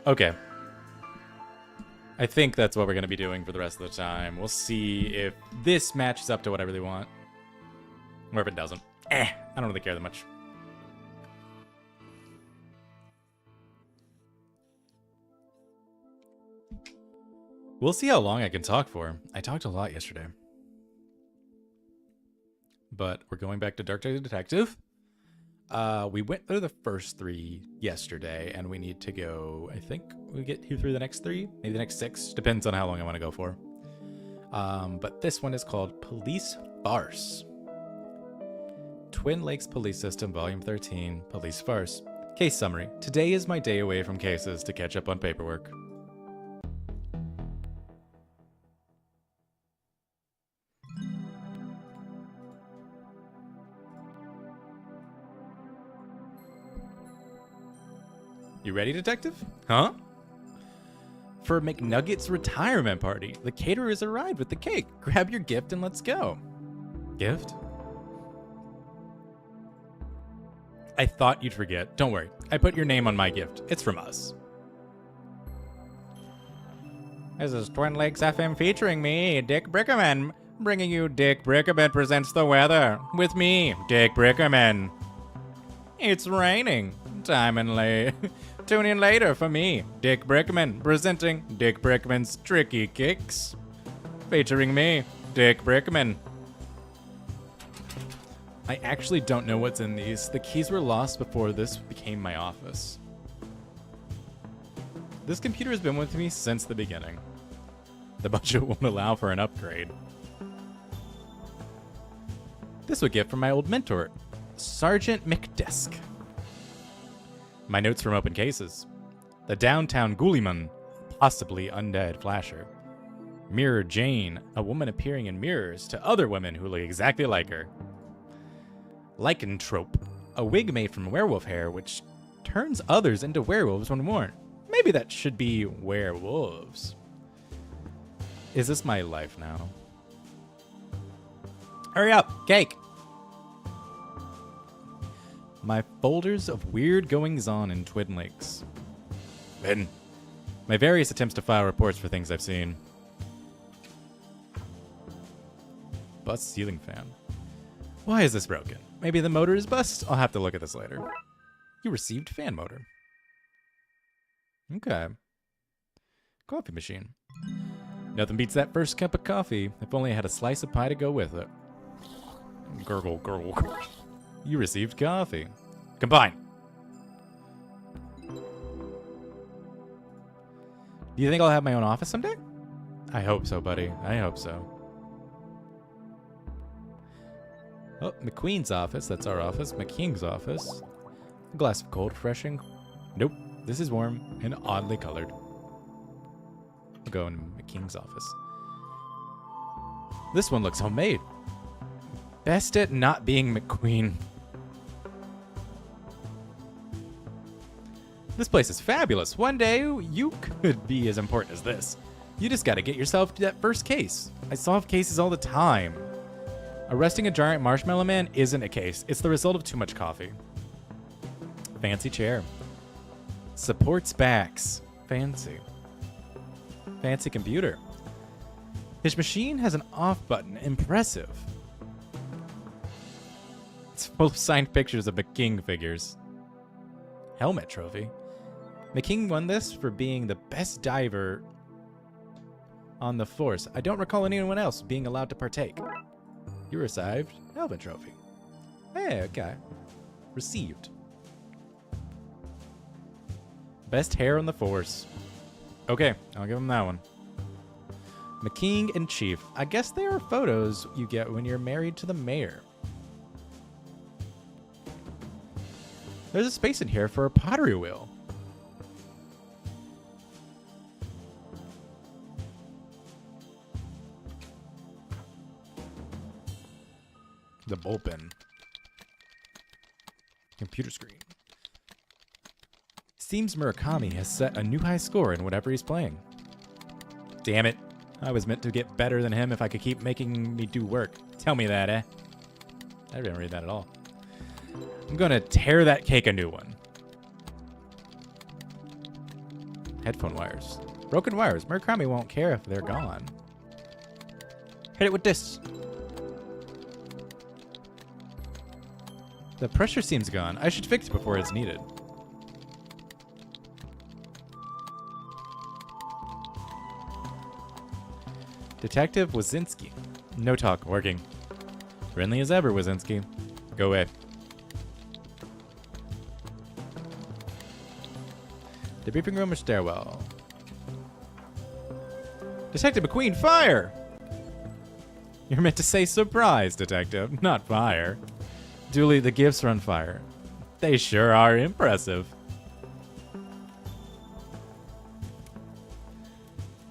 Okay. I think that's what we're going to be doing for the rest of the time. We'll see if this matches up to what I really want. Or if it doesn't. I don't really care that much. We'll see how long I can talk for. I talked a lot yesterday. But we're going back to Darkside Detective. We went through the first 3 yesterday, and we need to go, I think we get through the next 3, maybe the next 6, depends on how long I want to go for. But this one is called Police Farce. Twin Lakes Police System, Volume 13, Police Farce. Case summary. Today is my day away from cases to catch up on paperwork. You ready, detective? Huh? For McNugget's retirement party, the caterers arrived with the cake. Grab your gift and let's go. Gift? I thought you'd forget. Don't worry. I put your name on my gift. It's from us. This is Twin Lakes FM featuring me, Dick Brickerman. Bringing you Dick Brickerman Presents the Weather. With me, Dick Brickerman. It's raining. Time and late. Tune in later for me, Dick Brickman, presenting Dick Brickman's Tricky Kicks. Featuring me, Dick Brickman. I actually don't know what's in these. The keys were lost before this became my office. This computer has been with me since the beginning. The budget won't allow for an upgrade. This would get from my old mentor, Sergeant McDesk. My notes from open cases. The downtown Ghouliman, possibly undead flasher. Mirror Jane, a woman appearing in mirrors to other women who look exactly like her. Lycanthrope, a wig made from werewolf hair which turns others into werewolves when worn. Maybe that should be werewolves. Is this my life now? Hurry up, cake! My folders of weird goings-on in Twin Lakes. Then, my various attempts to file reports for things I've seen. Bust ceiling fan. Why is this broken? Maybe the motor is bust? I'll have to look at this later. You received fan motor. Okay. Coffee machine. Nothing beats that first cup of coffee. If only I had a slice of pie to go with it. Gurgle, gurgle, gurgle. You received coffee. Combine. Do you think I'll have my own office someday? I hope so, buddy. I hope so. Oh, McQueen's office. That's our office. McKing's office. A glass of cold, refreshing. Nope. This is warm and oddly colored. I'll go in McKing's office. This one looks homemade. Best at not being McQueen. This place is fabulous. One day, you could be as important as this. You just gotta get yourself to that first case. I solve cases all the time. Arresting a giant marshmallow man isn't a case. It's the result of too much coffee. Fancy chair. Supports backs. Fancy. Fancy computer. His machine has an off button. Impressive. It's full of signed pictures of McKing figures. Helmet trophy. McKing won this for being the best diver on the force. I don't recall anyone else being allowed to partake. You received helmet trophy. Hey, okay. Received. Best hair on the force. Okay, I'll give him that one. McKing in chief. I guess they are photos you get when you're married to the mayor. There's a space in here for a pottery wheel. The bullpen. Computer screen. Seems Murakami has set a new high score in whatever he's playing. Damn it. I was meant to get better than him if I could keep making me do work. Tell me that, eh? I didn't read that at all. I'm gonna tear that cake a new one. Headphone wires. Broken wires. Murakami won't care if they're gone. Hit it with this. The pressure seems gone. I should fix it before it's needed. Detective Wazinski. No talk. Working. Friendly as ever, Wazinski. Go away. The briefing room or stairwell? Detective McQueen, fire! You're meant to say surprise, Detective, not fire. Dooley, the gifts are on fire. They sure are impressive.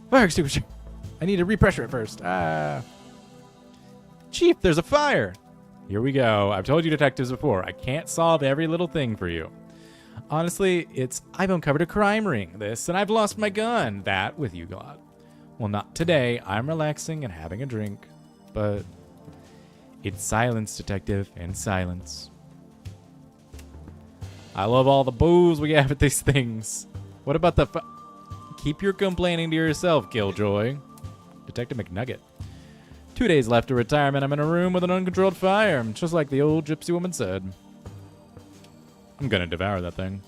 Fire extinguisher. I need to repressure it first. Chief, there's a fire. Here we go. I've told you detectives before, I can't solve every little thing for you. Honestly, I've uncovered a crime ring, this, and I've lost my gun, that, with you, God. Well, not today. I'm relaxing and having a drink. But in silence, Detective, in silence. I love all the booze we have at these things. What about the keep your complaining to yourself, Killjoy. Detective McNugget. 2 days left to retirement. I'm in a room with an uncontrolled fire, just like the old gypsy woman said. I'm gonna devour that thing.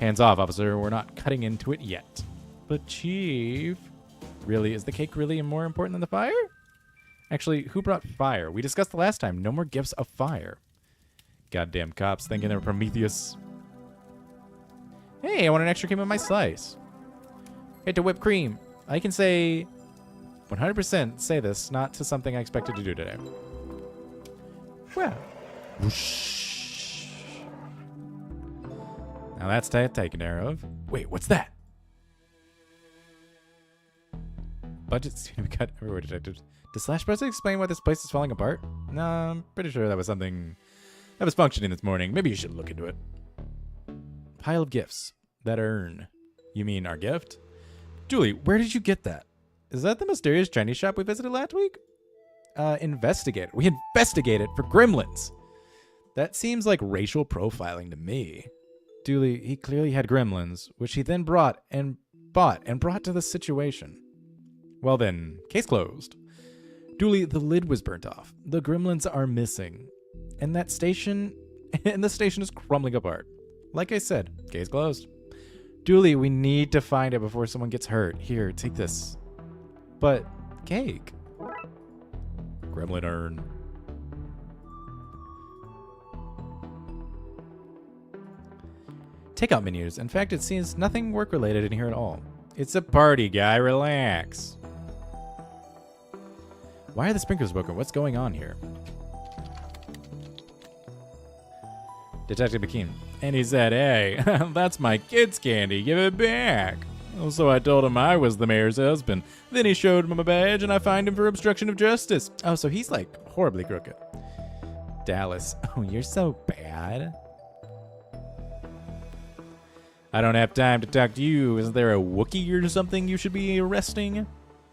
Hands off, officer. We're not cutting into it yet. But, Chief... Really? Is the cake really more important than the fire? Actually, who brought fire? We discussed the last time. No more gifts of fire. Goddamn cops thinking they were Prometheus. Hey, I want an extra cream on my slice. Hit to whipped cream. I can say 100% say this, not to something I expected to do today. Well. Whoosh. Now that's taken care of. Wait, what's that? Budget seem to be cut everywhere, detectives. Does Slash President explain why this place is falling apart? No, I'm pretty sure that was something that was functioning this morning. Maybe you should look into it. Pile of gifts. That urn. You mean our gift? Julie, where did you get that? Is that the mysterious Chinese shop we visited last week? Investigate. We investigated for gremlins. That seems like racial profiling to me. Dooley, he clearly had gremlins, which he then brought and bought and brought to the situation. Well then, case closed. Dooley, the lid was burnt off. The gremlins are missing. And the station is crumbling apart. Like I said, case closed. Dooley, we need to find it before someone gets hurt. Here, take this. But, cake. Gremlin urn. Takeout menus. In fact, it seems nothing work-related in here at all. It's a party, guy. Relax. Why are the sprinklers broken? What's going on here? Detective McKean. And he said, hey, that's my kid's candy. Give it back. So I told him I was the mayor's husband. Then he showed him a badge, and I fined him for obstruction of justice. Oh, so he's like horribly crooked. Dallas. Oh, you're so bad. I don't have time to talk to you. Is there a Wookiee or something you should be arresting?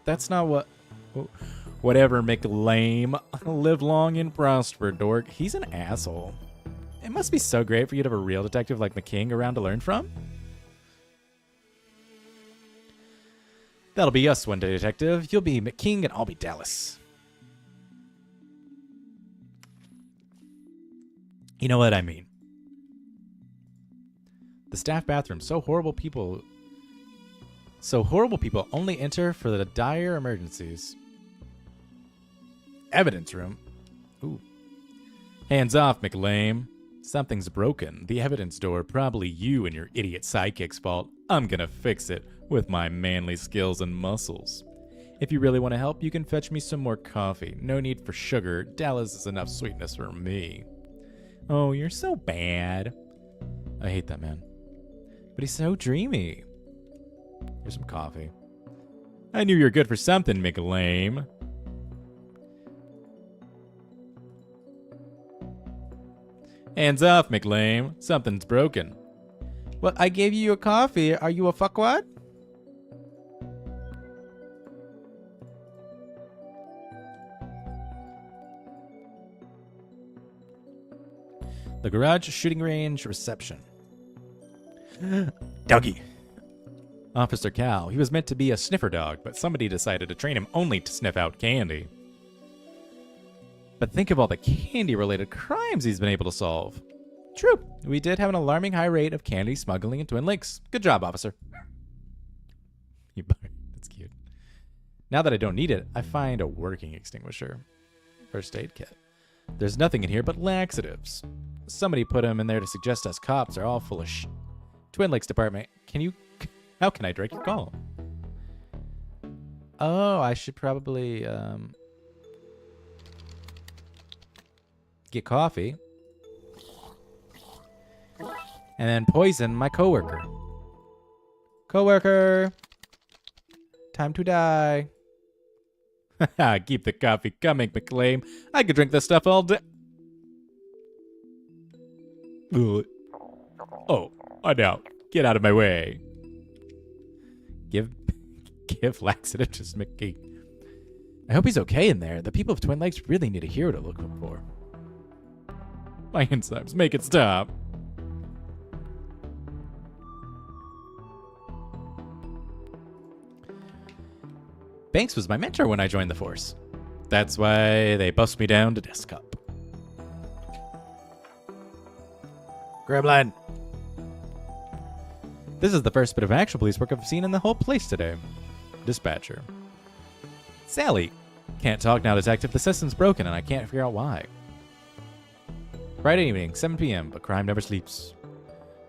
That's not what... Oh. Whatever, McLame. Live long and prosper, dork. He's an asshole. It must be so great for you to have a real detective like McKing around to learn from. That'll be us one day, detective. You'll be McKing and I'll be Dallas. You know what I mean. The staff bathroom. So horrible people only enter for the dire emergencies. Evidence room. Ooh. Hands off, McLame. Something's broken. The evidence door. Probably you and your idiot sidekick's fault. I'm gonna fix it with my manly skills and muscles. If you really want to help, you can fetch me some more coffee. No need for sugar. Dallas is enough sweetness for me. Oh, you're so bad. I hate that man. But he's so dreamy. Here's some coffee. I knew you were good for something, McLame. Hands off, McLame. Something's broken. Well, I gave you a coffee. Are you a fuckwad? The garage shooting range reception. Dougie. Officer Cal. He was meant to be a sniffer dog, but somebody decided to train him only to sniff out candy. But think of all the candy-related crimes he's been able to solve. True, we did have an alarming high rate of candy smuggling in Twin Lakes. Good job, officer. You bugger. That's cute. Now that I don't need it, I find a working extinguisher. First aid kit. There's nothing in here but laxatives. Somebody put them in there to suggest us cops are all full of Twin Lakes Department. How can I direct your call? Oh, I should probably get coffee. And then poison my coworker. Coworker! Time to die. Keep the coffee coming, McLean. I could drink this stuff all day. Oh, I know. Get out of my way. Give laxative to Mickey. I hope he's okay in there. The people of Twin Lakes really need a hero to look for. My enzymes, make it stop. Banks was my mentor when I joined the force. That's why they bust me down to desk up. Gremlin! This is the first bit of actual police work I've seen in the whole place today. Dispatcher. Sally! Can't talk now, detective. The system's broken and I can't figure out why. Friday evening, 7 p.m., but crime never sleeps.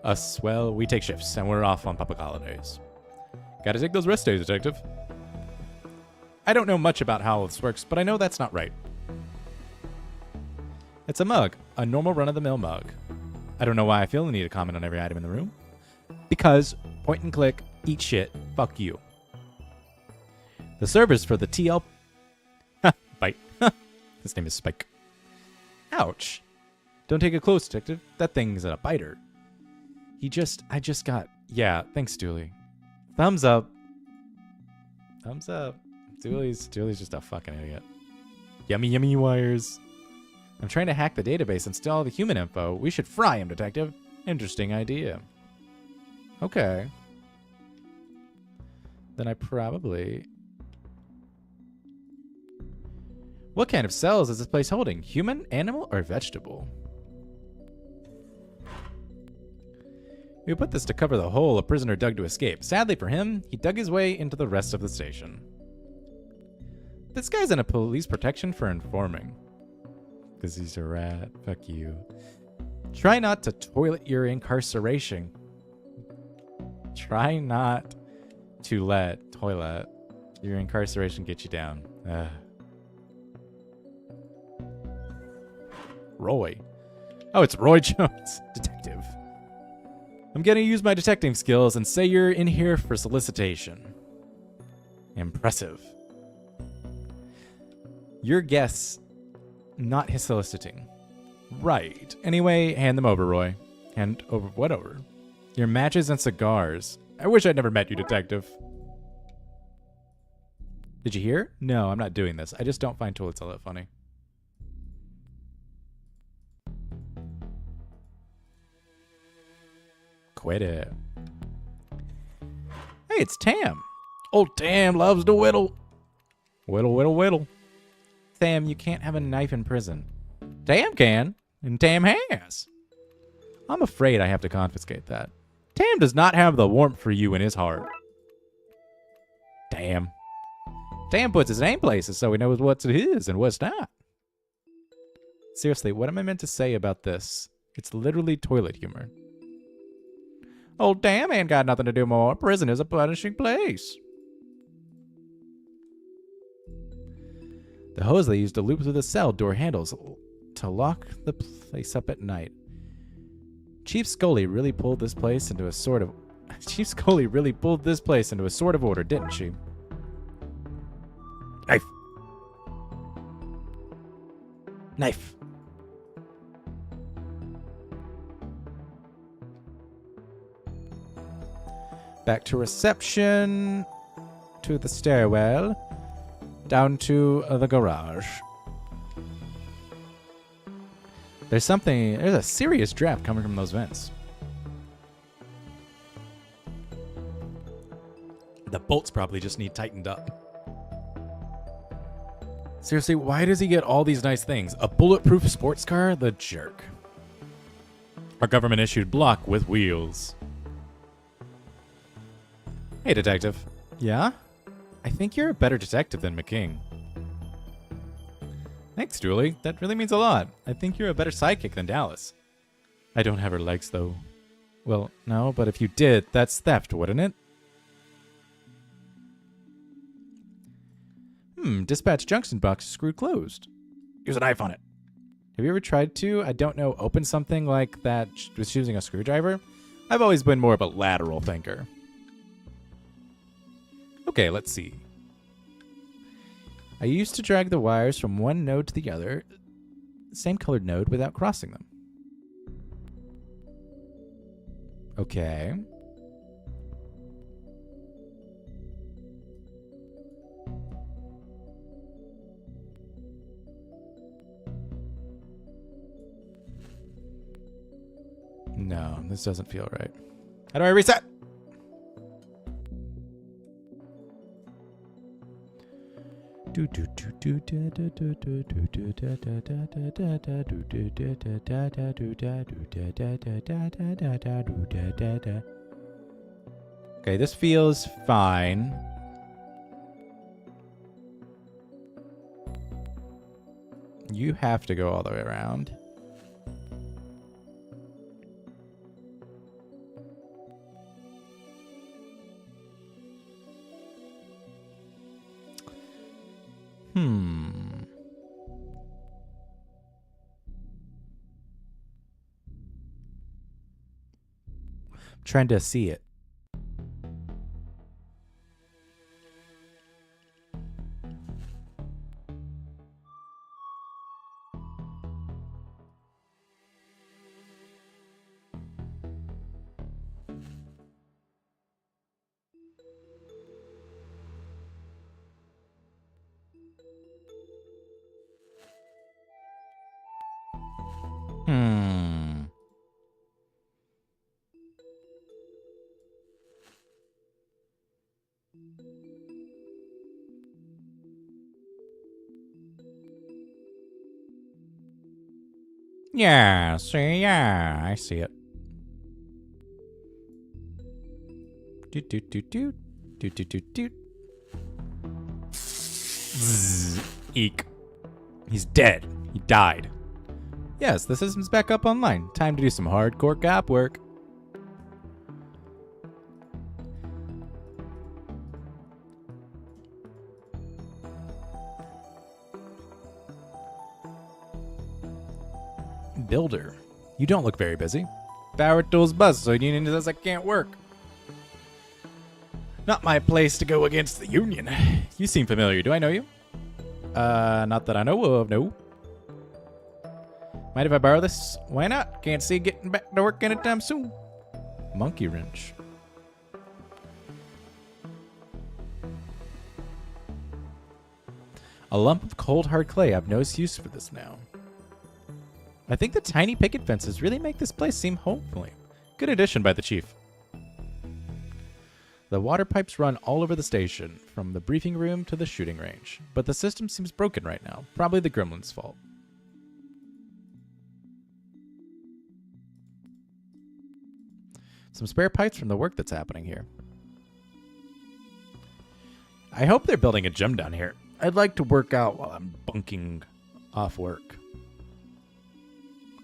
Us, well, we take shifts and we're off on public holidays. Gotta take those rest days, detective. I don't know much about how this works, but I know that's not right. It's a mug, a normal run-of-the-mill mug. I don't know why I feel the need to comment on every item in the room. Because, point and click, eat shit, fuck you. The servers for the TL... Bite. His name is Spike. Ouch. Don't take it close, detective. That thing's a biter. I just got... Yeah, thanks, Dooley. Thumbs up. Thumbs up. Dooley's just a fucking idiot. Yummy, yummy wires. I'm trying to hack the database and steal all the human info. We should fry him, detective. Interesting idea. Okay. Then I probably... What kind of cells is this place holding? Human, animal, or vegetable? We put this to cover the hole a prisoner dug to escape. Sadly for him, he dug his way into the rest of the station. This guy's in a police protection for informing. Because he's a rat. Fuck you. Try not to toilet your incarceration. Try not to let toilet your incarceration get you down. Ugh. Roy. Oh, it's Roy Jones, detective. I'm gonna use my detecting skills and say you're in here for solicitation. Impressive. Your guess, not his soliciting. Right. Anyway, hand them over, Roy. Hand over what over? Your matches and cigars. I wish I'd never met you, detective. Did you hear? No, I'm not doing this. I just don't find toilets all that funny. Quit it. Hey, it's Tam. Old Tam loves to whittle. Whittle, whittle, whittle. Tam, you can't have a knife in prison. Tam can, and Tam has. I'm afraid I have to confiscate that. Tam does not have the warmth for you in his heart. Tam. Tam puts his name places so he knows what's his and what's not. Seriously, what am I meant to say about this? It's literally toilet humor. Old Tam ain't got nothing to do more. Prison is a punishing place. The hose they used to loop through the cell door handles to lock the place up at night. Chief Scully really pulled this place into a sort of... Chief Scully really pulled this place into a sort of order, didn't she? Knife. Knife. Back to reception. To the stairwell. Down to the garage. There's a serious draft coming from those vents. The bolts probably just need tightened up. Seriously, why does he get all these nice things? A bulletproof sports car? The jerk. Our government-issued block with wheels. Hey, detective. Yeah? I think you're a better detective than McKing. Thanks, Julie. That really means a lot. I think you're a better sidekick than Dallas. I don't have her legs, though. Well, no, but if you did, that's theft, wouldn't it? Dispatch junction box is screwed closed. Use a knife on it. Have you ever tried to, I don't know, open something like that with using a screwdriver? I've always been more of a lateral thinker. Okay, let's see. I used to drag the wires from one node to the other, same colored node, without crossing them. Okay. No, this doesn't feel right. How do I reset? Okay, this feels fine. You have to go all the way around. Trying to see it. Yeah, I see it. Doot doot doot doot doot doot doot doot. Eek. He's dead. He died. Yes, the system's back up online. Time to do some hardcore cop work. Builder. You don't look very busy. Power tools bust, so union says I can't work. Not my place to go against the union. You seem familiar. Do I know you? Not that I know of, no. Mind if I borrow this? Why not? Can't see getting back to work anytime soon. Monkey wrench. A lump of cold hard clay. I've no use for this now. I think the tiny picket fences really make this place seem homely. Good addition by the chief. The water pipes run all over the station, from the briefing room to the shooting range. But the system seems broken right now. Probably the gremlin's fault. Some spare pipes from the work that's happening here. I hope they're building a gym down here. I'd like to work out while I'm bunking off work.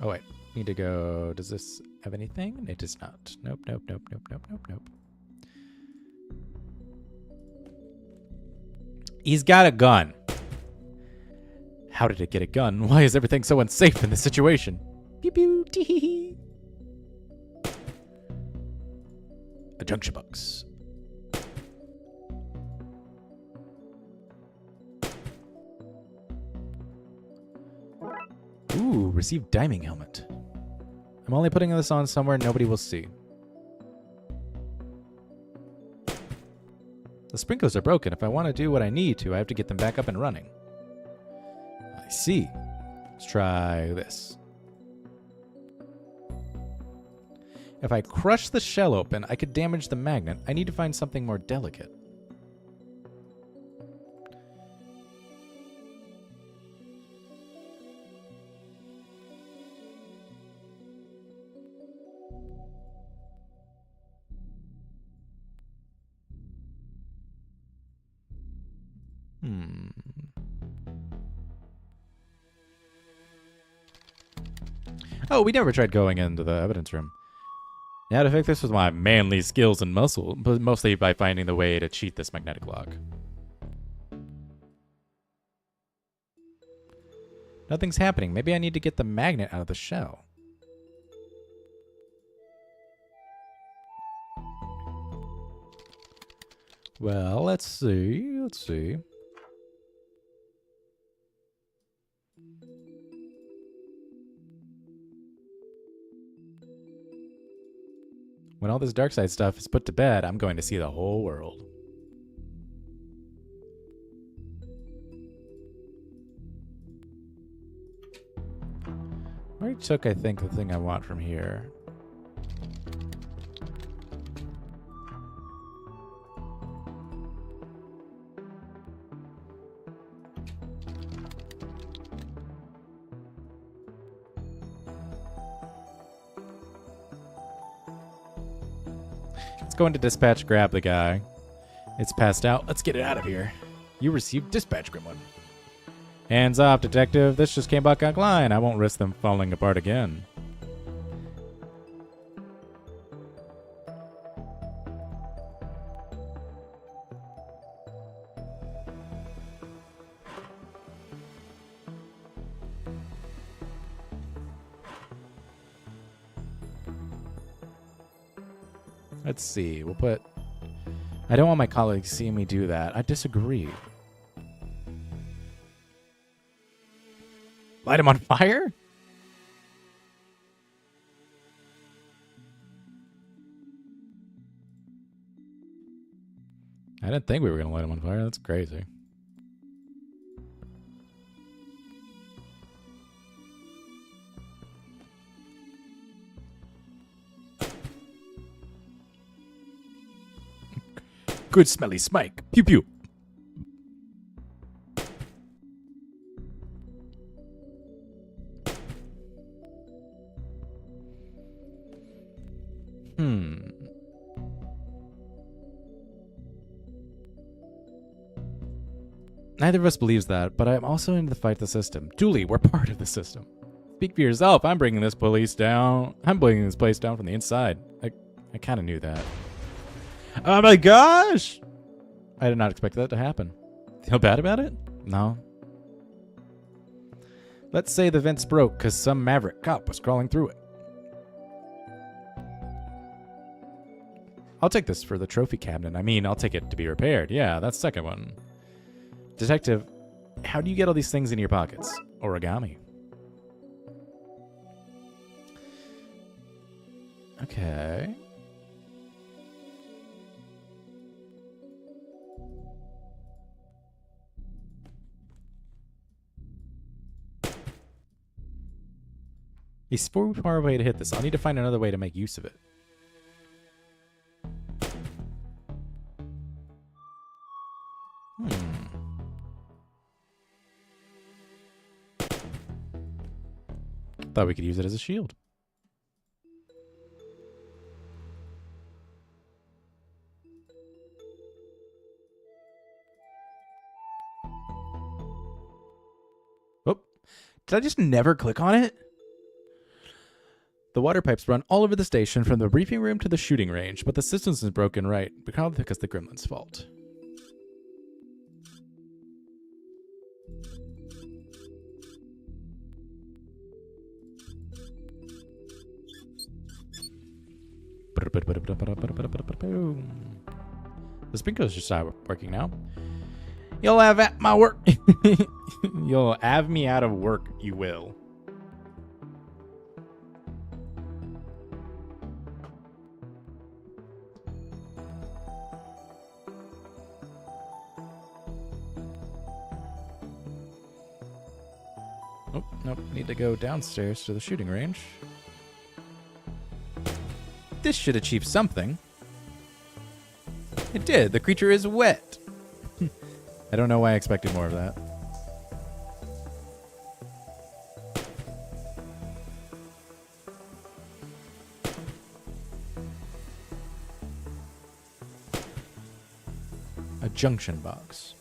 Oh, wait. Need to go... Does this have anything? It does not. Nope, nope, nope, nope, nope, nope, nope. He's got a gun. How did it get a gun? Why is everything so unsafe in this situation? Pew pew tee. A junction box. Ooh, received diming helmet. I'm only putting this on somewhere nobody will see. The sprinklers are broken. If I want to do what I need to, I have to get them back up and running. I see. Let's try this. If I crush the shell open, I could damage the magnet. I need to find something more delicate. Oh, we never tried going into the evidence room. Yeah, to fix this with my manly skills and muscle, but mostly by finding the way to cheat this magnetic lock. Nothing's happening. Maybe I need to get the magnet out of the shell. Well, let's see. Let's see. When all this Darkside stuff is put to bed, I'm going to see the whole world. I already took, I think, the thing I want from here. Let's go into dispatch, grab the guy. It's passed out. Let's get it out of here. You received dispatch, Gremlin. Hands off, detective. This just came back online. I won't risk them falling apart again. Let's see. We'll put... I don't want my colleagues seeing me do that. I disagree. Light him on fire? I didn't think we were going to light him on fire. That's crazy. Good smelly smike. Pew pew. Neither of us believes that, but I'm also in the fight the system. Julie, we're part of the system. Speak for yourself. I'm bringing this police down. I'm bringing this place down from the inside. I kind of knew that. Oh my gosh! I did not expect that to happen. Feel bad about it? No. Let's say the vents broke because some maverick cop was crawling through it. I'll take this for the trophy cabinet. I mean, I'll take it to be repaired. Yeah, that's the second one. Detective, how do you get all these things in your pockets? Origami. Okay. He's far away to hit this. I'll need to find another way to make use of it. Thought we could use it as a shield. Oh, did I just never click on it? The water pipes run all over the station from the briefing room to the shooting range, but the systems is broken right because the gremlin's fault. The sprinklers just stopped working now. You'll have at my work. You'll have me out of work, you will. Oh, nope. Need to go downstairs to the shooting range. This should achieve something. It did. The creature is wet. I don't know why I expected more of that. A junction box.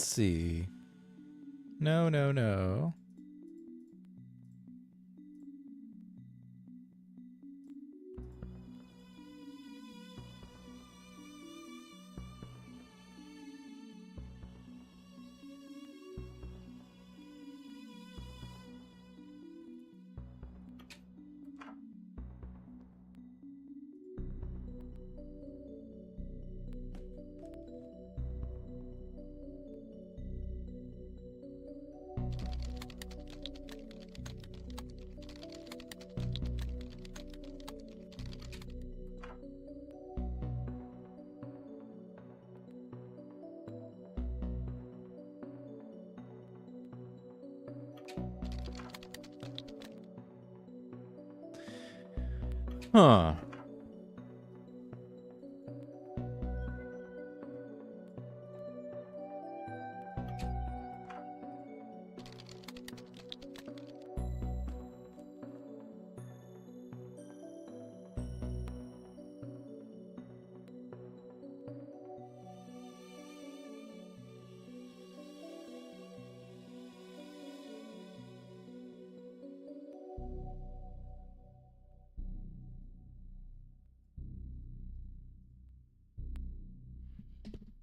see. No, no, no. Huh.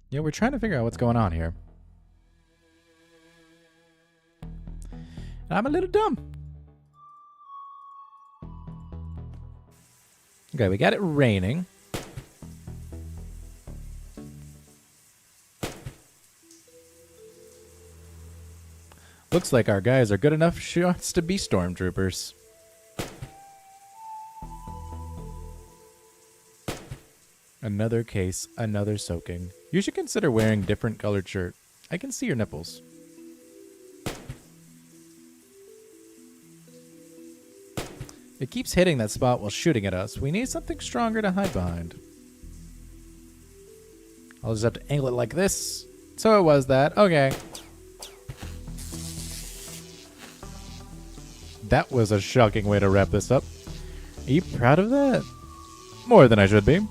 Yeah, we're trying to figure out what's going on here. I'm a little dumb. Okay, we got it raining. Looks like our guys are good enough shots to be stormtroopers. Another case, another soaking. You should consider wearing different colored shirt. I can see your nipples. It keeps hitting that spot while shooting at us. We need something stronger to hide behind. I'll just have to angle it like this. So it was that. Okay. That was a shocking way to wrap this up. Are you proud of that? More than I should be.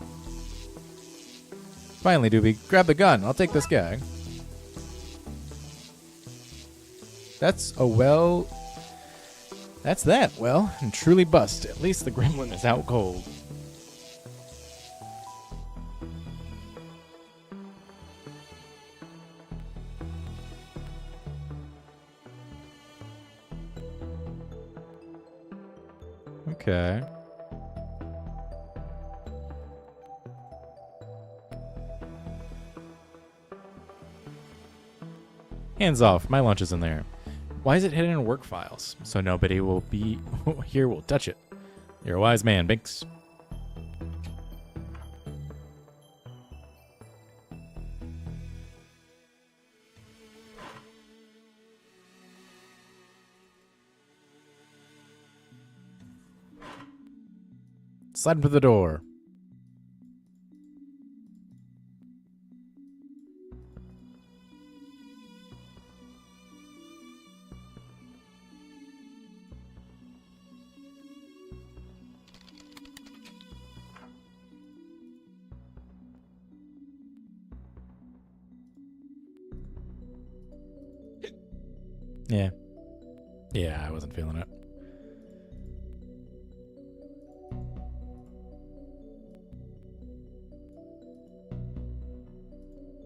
Finally, Doobie, grab the gun. I'll take this guy. That's a well... That's that. Well, and truly bust. At least the gremlin is out cold. Okay. Hands off. My lunch is in there. Why is it hidden in work files? So nobody will be here will touch it. You're a wise man, Binks. Slide him to the door. Yeah. Yeah, I wasn't feeling it.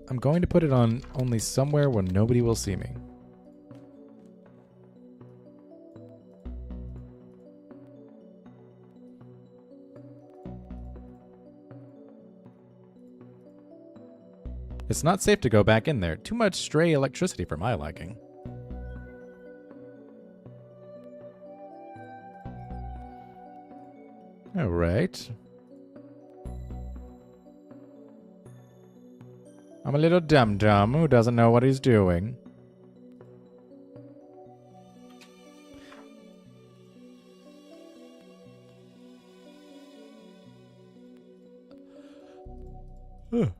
I'm going to put it on only somewhere where nobody will see me. It's not safe to go back in there. Too much stray electricity for my liking. All right. I'm a little dum-dum who doesn't know what he's doing. Ugh.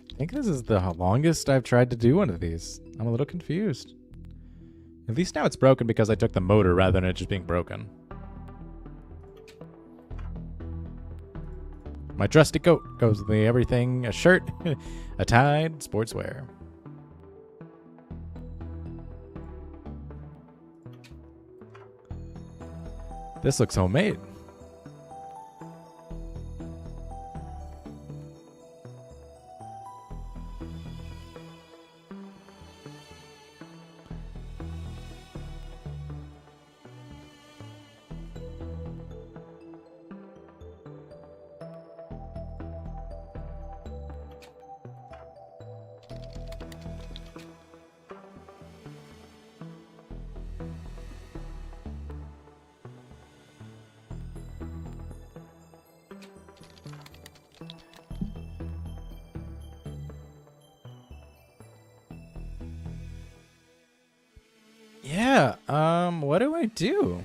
I think this is the longest I've tried to do one of these. I'm a little confused. At least now it's broken because I took the motor rather than it just being broken. My trusty coat goes with me, everything, a shirt, a tie, sportswear. This looks homemade. Yeah, what do I do?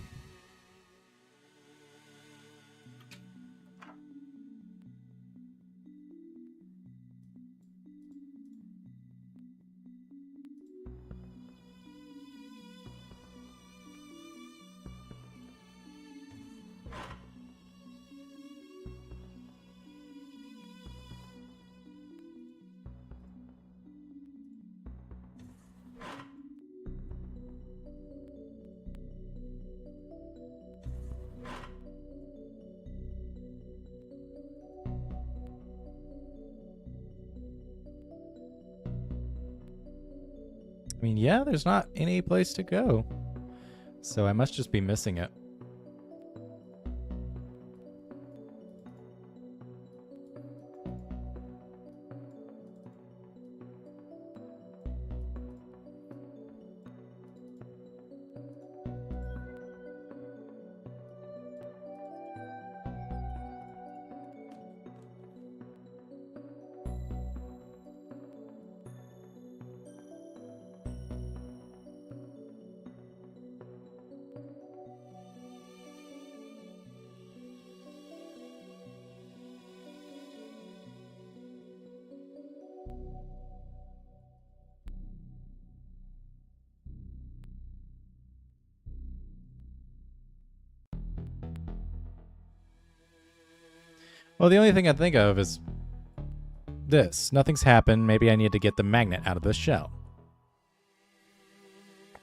I mean, yeah, there's not any place to go. So I must just be missing it. Well, the only thing I think of is this. Nothing's happened. Maybe I need to get the magnet out of the shell.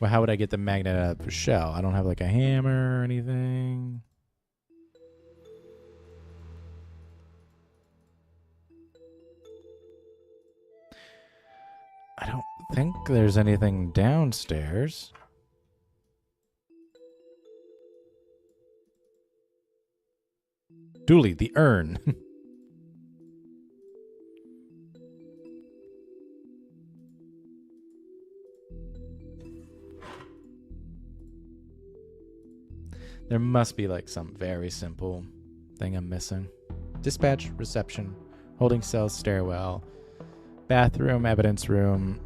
Well, how would I get the magnet out of the shell? I don't have like a hammer or anything. I don't think there's anything downstairs. Dooley, the urn. There must be like some very simple thing I'm missing. Dispatch, reception, holding cells, stairwell, bathroom, evidence room.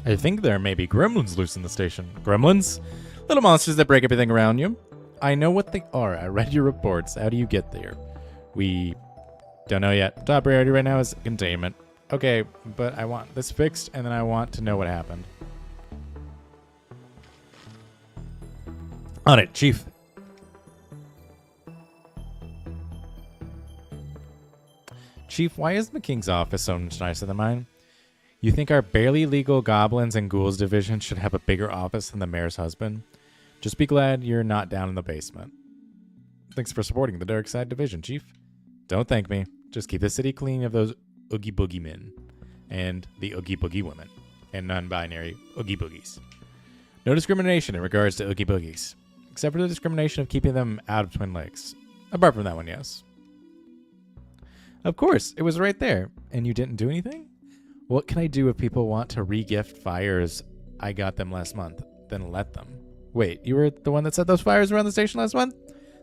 I think there may be gremlins loose in the station. Gremlins? Little monsters that break everything around you. I know what they are. I read your reports. How do you get there? We don't know yet. Top priority right now is containment. Okay, but I want this fixed, and then I want to know what happened. On it, Chief. Chief, why is the king's office so much nicer than mine? You think our barely legal goblins and ghouls division should have a bigger office than the mayor's husband? Just be glad you're not down in the basement. Thanks for supporting the Darkside division, Chief. Don't thank me. Just keep the city clean of those Oogie Boogie men and the Oogie Boogie women and non-binary Oogie Boogies. No discrimination in regards to Oogie Boogies, except for the discrimination of keeping them out of Twin Lakes. Apart from that one, yes. Of course, it was right there. And you didn't do anything? What can I do if people want to re-gift fires I got them last month? Then let them. Wait, you were the one that set those fires around the station last month?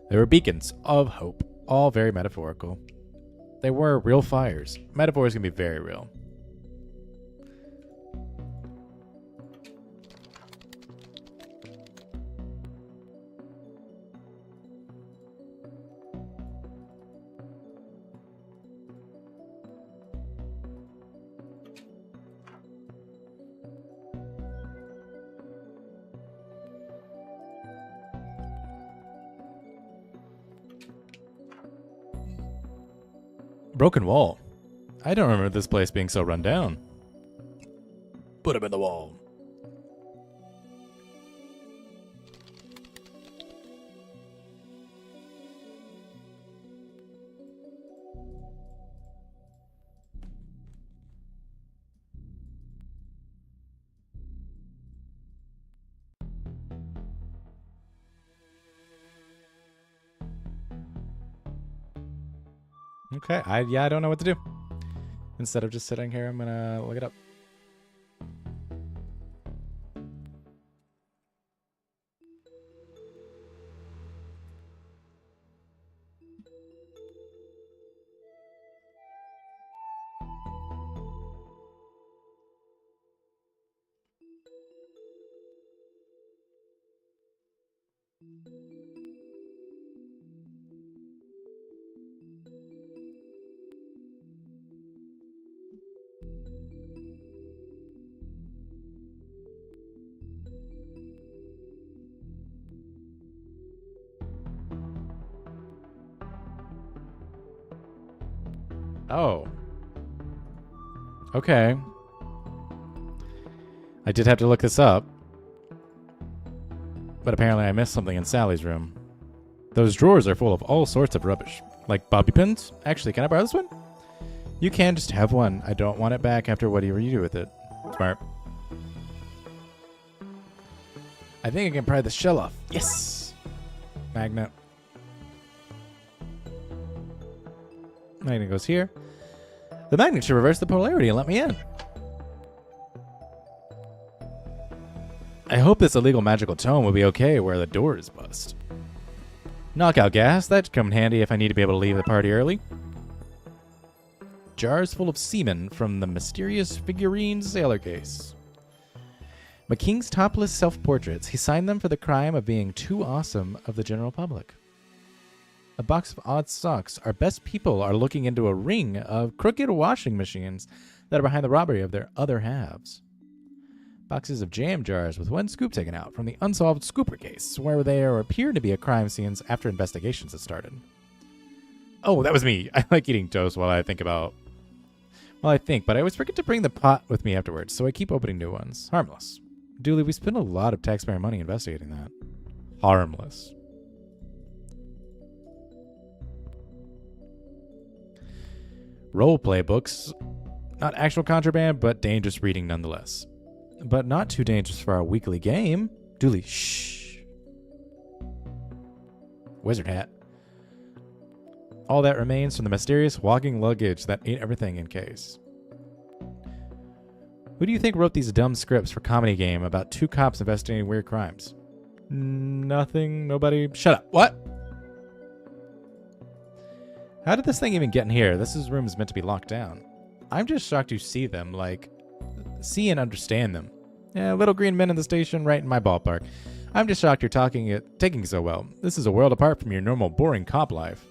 They were beacons of hope, all very metaphorical. They were real fires. Metaphors can be very real. Broken wall. I don't remember this place being so run down. Put him in the wall. Okay, I don't know what to do. Instead of just sitting here, I'm gonna look it up. Oh. Okay. I did have to look this up. But apparently I missed something in Sally's room. Those drawers are full of all sorts of rubbish. Like bobby pins? Actually, can I borrow this one? You can just have one. I don't want it back after whatever you do with it. Smart. I think I can pry the shell off. Yes! Magnet. Magnet goes here. The magnet should reverse the polarity and let me in. I hope this illegal magical tome will be okay where the door is bust. Knockout gas, that should come in handy if I need to be able to leave the party early. Jars full of semen from the mysterious figurine sailor case. McKing's topless self-portraits. He signed them for the crime of being too awesome of the general public. A box of odd socks. Our best people are looking into a ring of crooked washing machines that are behind the robbery of their other halves. Boxes of jam jars with one scoop taken out from the unsolved scooper case, where there appear to be a crime scenes after investigations have started. Oh, that was me. I like eating toast while I think, but I always forget to bring the pot with me afterwards, so I keep opening new ones. Harmless. Dooley, we spend a lot of taxpayer money investigating that. Harmless. Roleplay books. Not actual contraband, but dangerous reading nonetheless. But not too dangerous for our weekly game. Dooley, shh. Wizard hat. All that remains from the mysterious walking luggage that ate everything in case. Who do you think wrote these dumb scripts for comedy game about two cops investigating weird crimes? Nothing. Nobody. Shut up. What? How did this thing even get in here? This room is meant to be locked down. I'm just shocked you see them, see and understand them. Yeah, little green men in the station, right in my ballpark. I'm just shocked you're taking so well. This is a world apart from your normal boring cop life.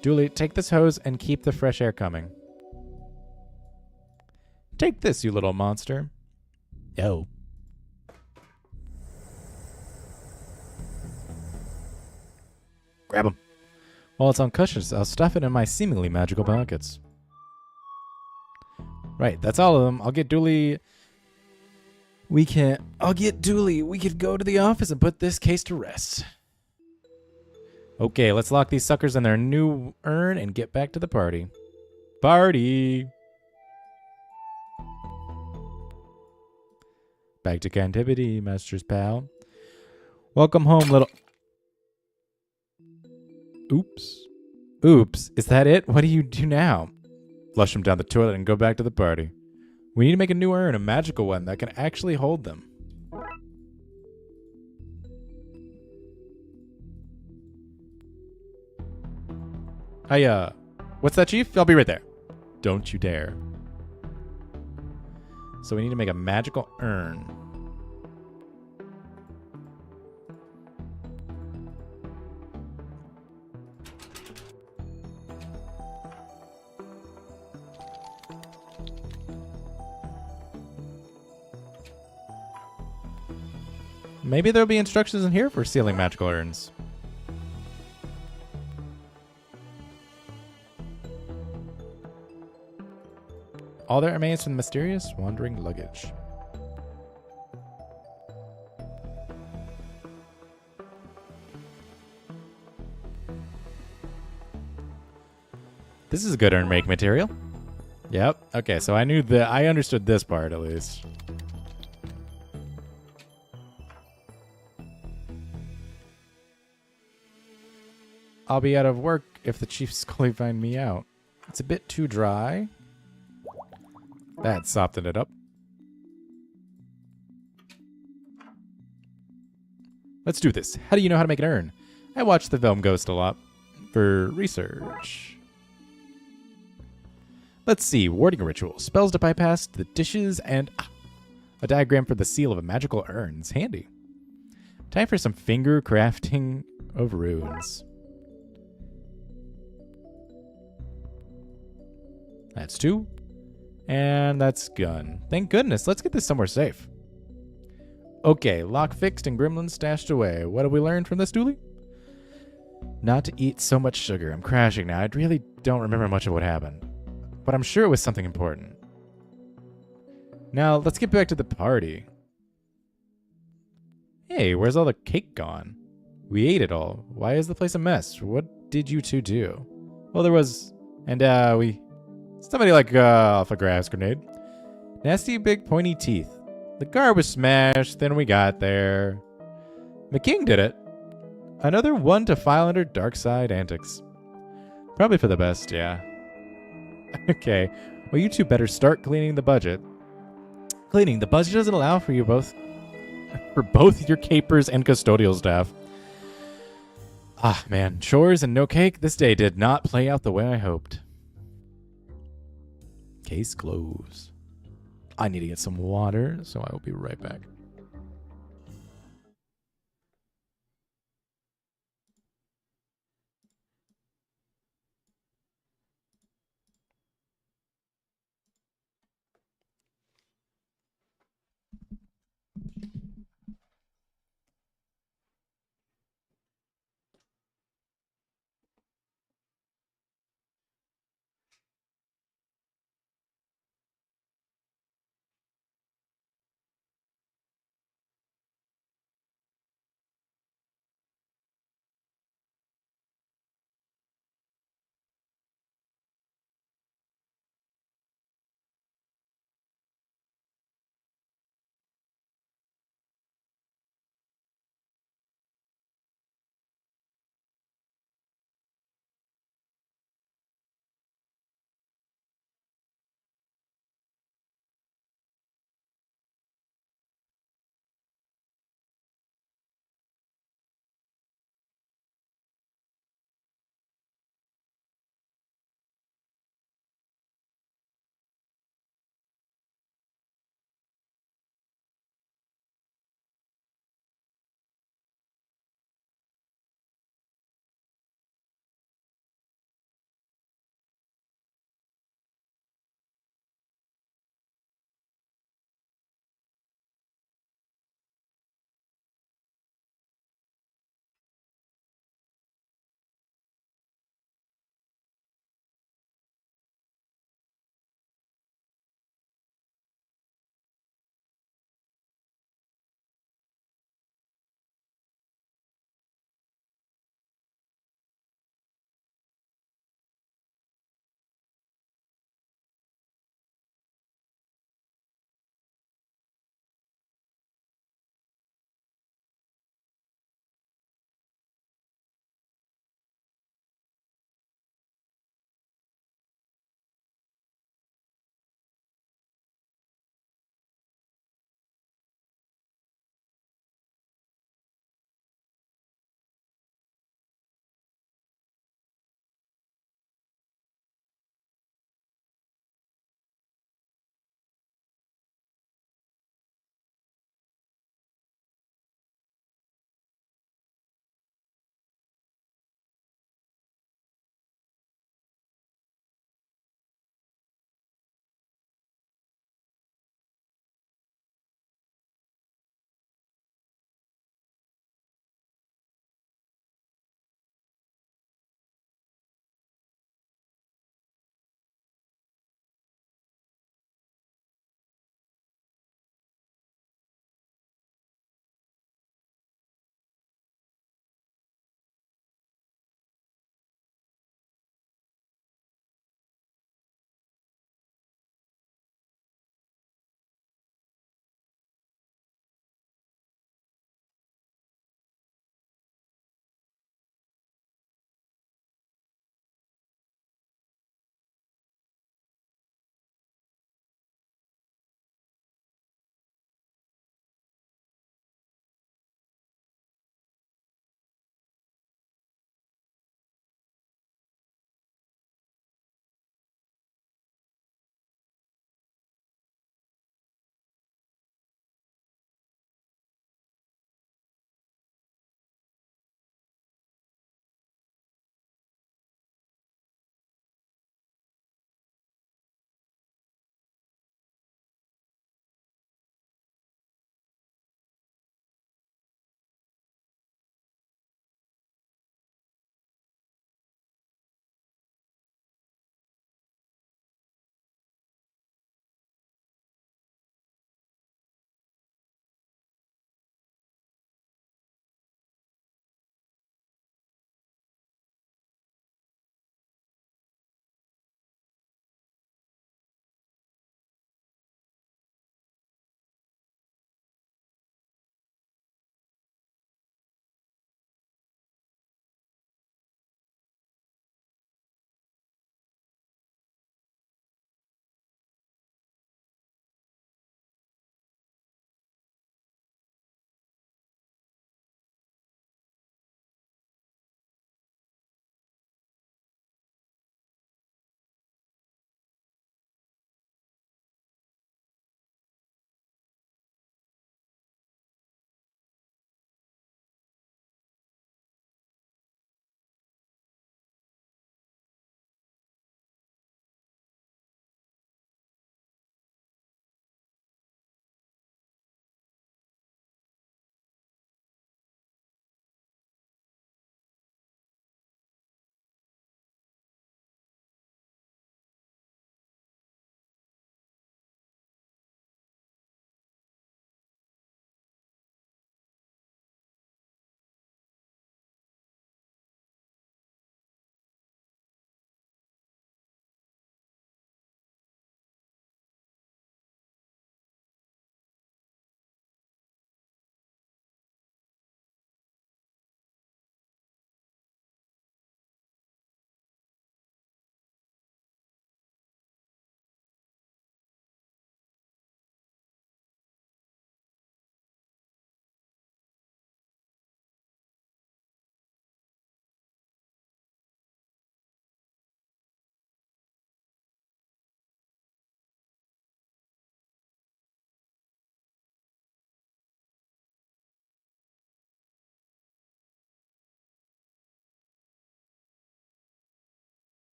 Dooley, take this hose and keep the fresh air coming. Take this, you little monster. Yo. Grab him. While it's on cushions, I'll stuff it in my seemingly magical pockets. Right, that's all of them. I'll get Dooley. We could go to the office and put this case to rest. Okay, let's lock these suckers in their new urn and get back to the party. Party! Back to captivity, Master's pal. Welcome home, little... Oops. Oops. Is that it? What do you do now? Flush them down the toilet and go back to the party. We need to make a new urn, a magical one that can actually hold them. What's that, Chief? I'll be right there. Don't you dare. So we need to make a magical urn. Maybe there'll be instructions in here for sealing magical urns. All that remains from the mysterious wandering luggage. This is a good urn make material. Yep. Okay, so I understood this part at least. I'll be out of work if the Chief Scully find me out. It's a bit too dry. That softened it up. Let's do this. How do you know how to make an urn? I watched the film Ghost a lot for research. Let's see. Warding ritual. Spells to bypass the dishes and a diagram for the seal of a magical urn. It's handy. Time for some finger crafting of runes. That's 2. And that's gun. Thank goodness. Let's get this somewhere safe. Okay, lock fixed and gremlins stashed away. What have we learned from this, Dooley? Not to eat so much sugar. I'm crashing now. I really don't remember much of what happened. But I'm sure it was something important. Now, let's get back to the party. Hey, where's all the cake gone? We ate it all. Why is the place a mess? What did you two do? Well, there was... And, somebody off a grass grenade. Nasty big pointy teeth. The car was smashed, then we got there. McKing did it. Another one to file under Darkside antics. Probably for the best, yeah. Okay, well you two better start cleaning the budget. Cleaning. The budget doesn't allow for you both... For both your capers and custodial staff. Ah, man. Chores and no cake? This day did not play out the way I hoped. Case closed. I need to get some water, so I will be right back.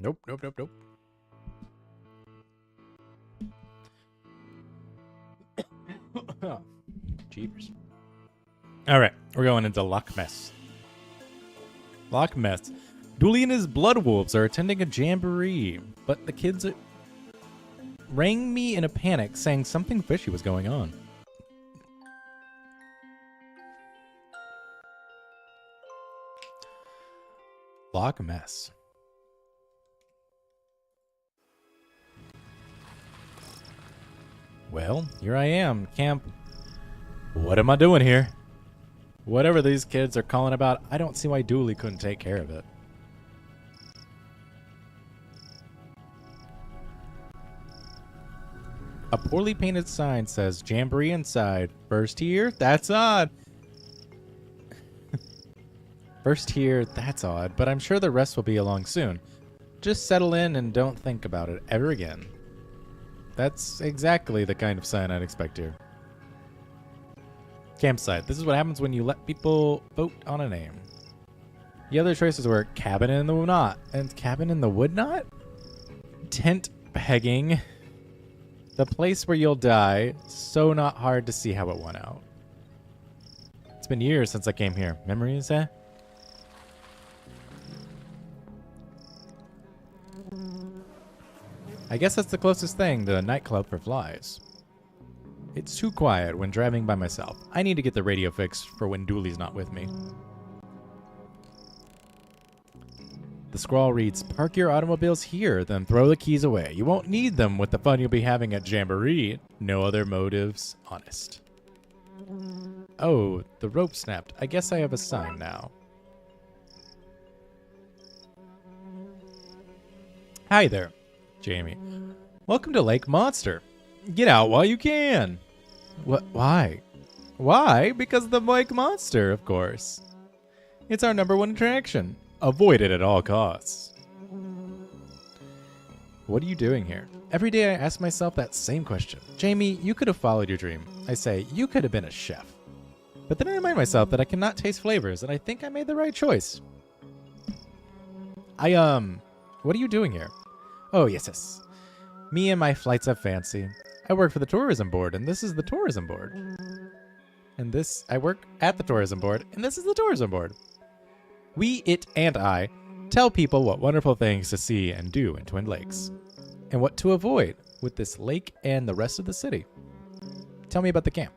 Nope, nope, nope, nope. Jeepers. All right, we're going into Loch Ness. Loch Ness. Dooley and his blood wolves are attending a jamboree, but the kids rang me in a panic saying something fishy was going on. Loch Ness. Well, here I am, camp. What am I doing here? Whatever these kids are calling about, I don't see why Dooley couldn't take care of it. A poorly painted sign says Jamboree inside. First here? That's odd. First here, that's odd, but I'm sure the rest will be along soon. Just settle in and don't think about it ever again. That's exactly the kind of sign I'd expect here. Campsite. This is what happens when you let people vote on a name. The other choices were cabin in the knot and cabin in the wood knot? Tent pegging. The place where you'll die. So not hard to see how it went out. It's been years since I came here. Memories, eh? I guess that's the closest thing to a nightclub for flies. It's too quiet when driving by myself. I need to get the radio fixed for when Dooley's not with me. The scrawl reads, park your automobiles here, then throw the keys away. You won't need them with the fun you'll be having at Jamboree. No other motives, honest. Oh, the rope snapped. I guess I have a sign now. Hi there, Jamie. Welcome to Lake Monster. Get out while you can. What? Why? Why? Because of the Lake Monster, of course. It's our #1 attraction. Avoid it at all costs. What are you doing here? Every day I ask myself that same question. Jamie, you could have followed your dream. I say, you could have been a chef. But then I remind myself that I cannot taste flavors, and I think I made the right choice. What are you doing here? Oh, yes. Me and my flights of fancy. I work for the tourism board, and this is the tourism board. I work at the tourism board, and this is the tourism board. We, it, and I tell people what wonderful things to see and do in Twin Lakes, and what to avoid with this lake and the rest of the city. Tell me about the camp.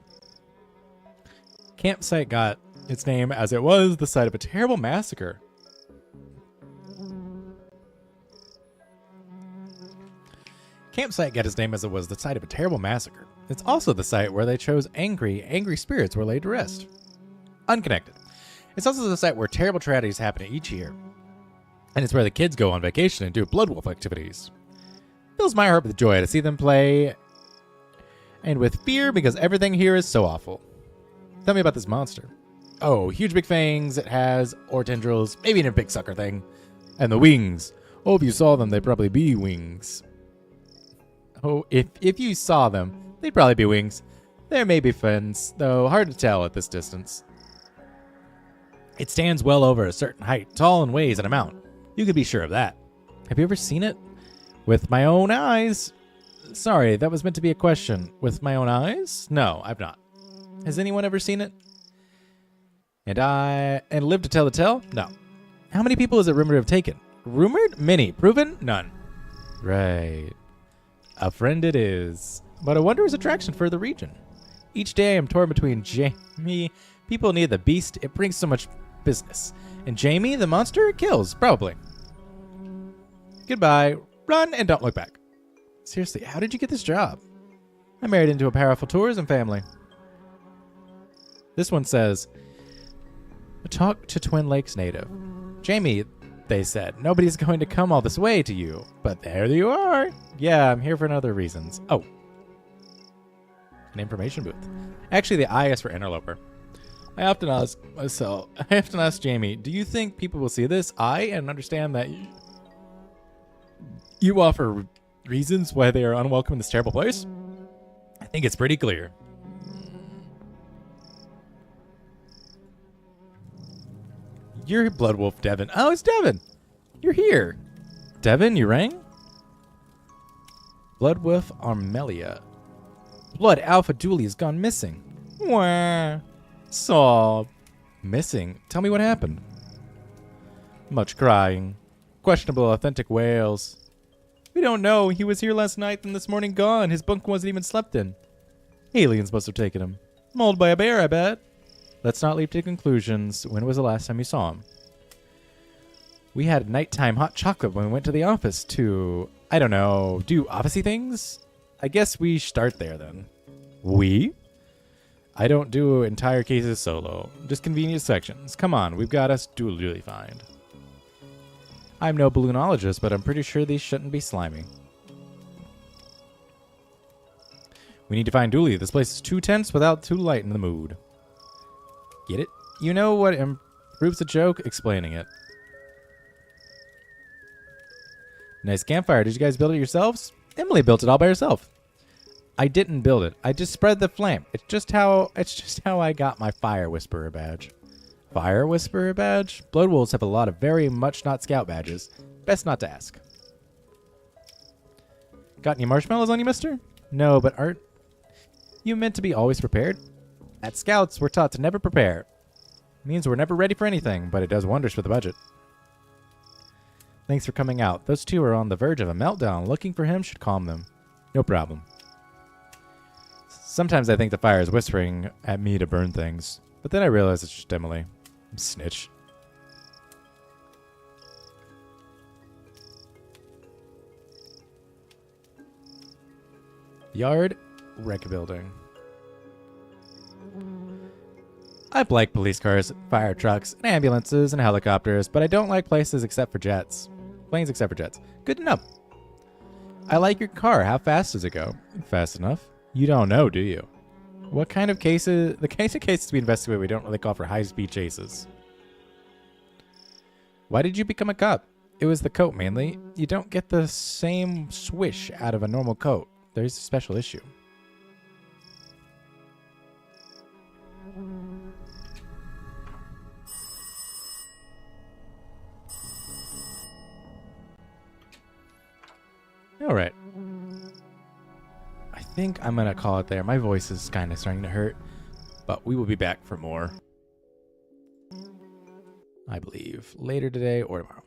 Campsite got its name as it was the site of a terrible massacre. Campsite got its name as it was the site of a terrible massacre. It's also the site where they chose angry spirits were laid to rest. Unconnected. It's also the site where terrible tragedies happen each year. And it's where the kids go on vacation and do blood wolf activities. Fills my heart with joy to see them play, and with fear because everything here is so awful. Tell me about this monster. Oh, huge big fangs it has, or tendrils, maybe in a big sucker thing. And the wings. Oh, if you saw them, they'd probably be wings. Oh, if you saw them, they'd probably be wings. There may be fins, though hard to tell at this distance. It stands well over a certain height, tall and weighs an amount. You could be sure of that. Have you ever seen it? With my own eyes. Sorry, that was meant to be a question. With my own eyes? No, I've not. Has anyone ever seen it? And lived to tell the tale? No. How many people is it rumored to have taken? Rumored? Many. Proven? None. Right. A friend it is. But a wondrous attraction for the region. Each day I am torn between Jamie. People need the beast. It brings so much business. And Jamie, the monster, it kills. Probably. Goodbye. Run and don't look back. Seriously, how did you get this job? I married into a powerful tourism family. This one says, talk to Twin Lakes native. Jamie, they said, nobody's going to come all this way to you. But there you are. Yeah, I'm here for other reasons. Oh. An information booth. Actually, the I is for interloper. I often ask Jamie, do you think people will see this and understand that you offer reasons why they are unwelcome in this terrible place? I think it's pretty clear. You're Blood Wolf Devin. Oh, it's Devin. You're here. Devin, you rang? Bloodwolf Armelia. Blood Alpha Dooley has gone missing. Wah. Sob. Missing? Tell me what happened. Much crying. Questionable authentic wails. We don't know. He was here last night and this morning gone. His bunk wasn't even slept in. Aliens must have taken him. Mauled by a bear, I bet. Let's not leap to conclusions. When was the last time you saw him? We had nighttime hot chocolate when we went to the office to, I don't know, do officey things? I guess we start there then. We? I don't do entire cases solo. Just convenient sections. Come on, we've got us duly find. I'm no balloonologist, but I'm pretty sure these shouldn't be slimy. We need to find Dooley. This place is too tense without too light in the mood. Get it? You know what improves a joke? Explaining it. Nice campfire. Did you guys build it yourselves? Emily built it all by herself. I didn't build it. I just spread the flame. It's just how I got my Fire Whisperer badge. Fire Whisperer badge? Blood Wolves have a lot of very much not scout badges. Best not to ask. Got any marshmallows on you, mister? No, but aren't you meant to be always prepared? At Scouts, we're taught to never prepare. Means we're never ready for anything, but it does wonders for the budget. Thanks for coming out. Those two are on the verge of a meltdown. Looking for him should calm them. No problem. Sometimes I think the fire is whispering at me to burn things, but then I realize it's just Emily. Snitch. Yard wreck building. I like police cars, fire trucks, and ambulances, and helicopters, but I don't like places except for jets. Planes except for jets. Good to know. I like your car. How fast does it go? Fast enough. You don't know, do you? What kind of cases? The kind of cases we investigate, we don't really call for high-speed chases. Why did you become a cop? It was the coat, mainly. You don't get the same swish out of a normal coat. There's a special issue. All right. I think I'm going to call it there. My voice is kind of starting to hurt, but we will be back for more, I believe, later today or tomorrow.